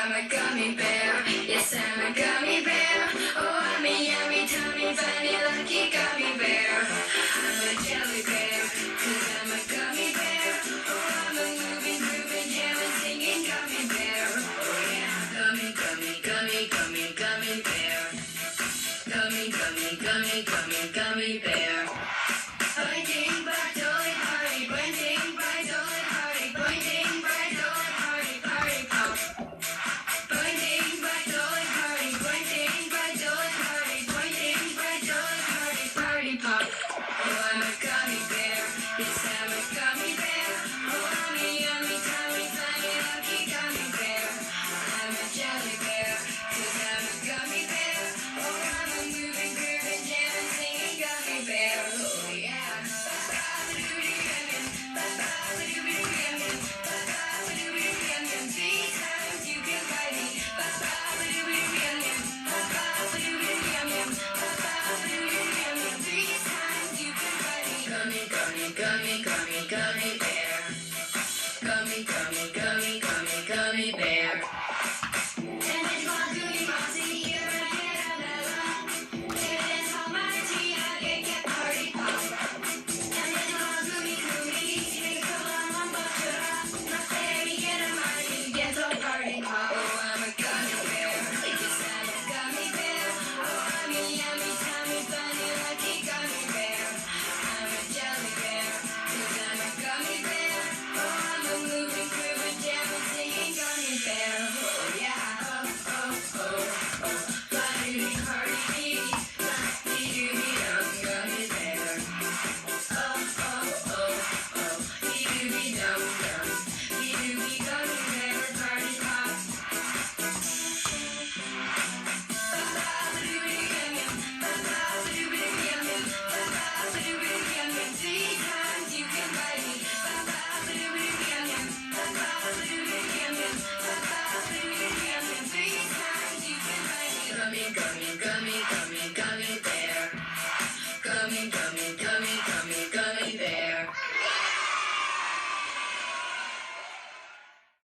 I'm a gummy bear. Yes, I'm a gummy bear. Oh, I'm a yummy, tummy, funny, lucky gummy bear. I'm a jelly bear, 'cause I'm a gummy bear. Oh, I'm a moving, grooving, jamming, singing gummy bear. Oh, yeah. Gummy, gummy, gummy, gummy, gummy bear. Gummy, gummy, gummy, gummy, gummy bear. Pointing by Dolly Party, pointing by Dolly Party, pointing by Dolly Party, party pop. Pointing by Dolly Party, pointing by Dolly Party, pointing by Dolly Party, party pop. Oh, I'm a gummy bear. Yes, I'm a gummy bear. Oh, I'm a yummy, tummy, funny, lucky gummy bear. I'm a jelly bear, 'cause I'm a gummy bear. Oh, I'm a moving, grooving, jamming, singing gummy bear. Oh, yeah. Three times you can fight me. Three times you can fight me. Gummy, gummy, gummy, gummy.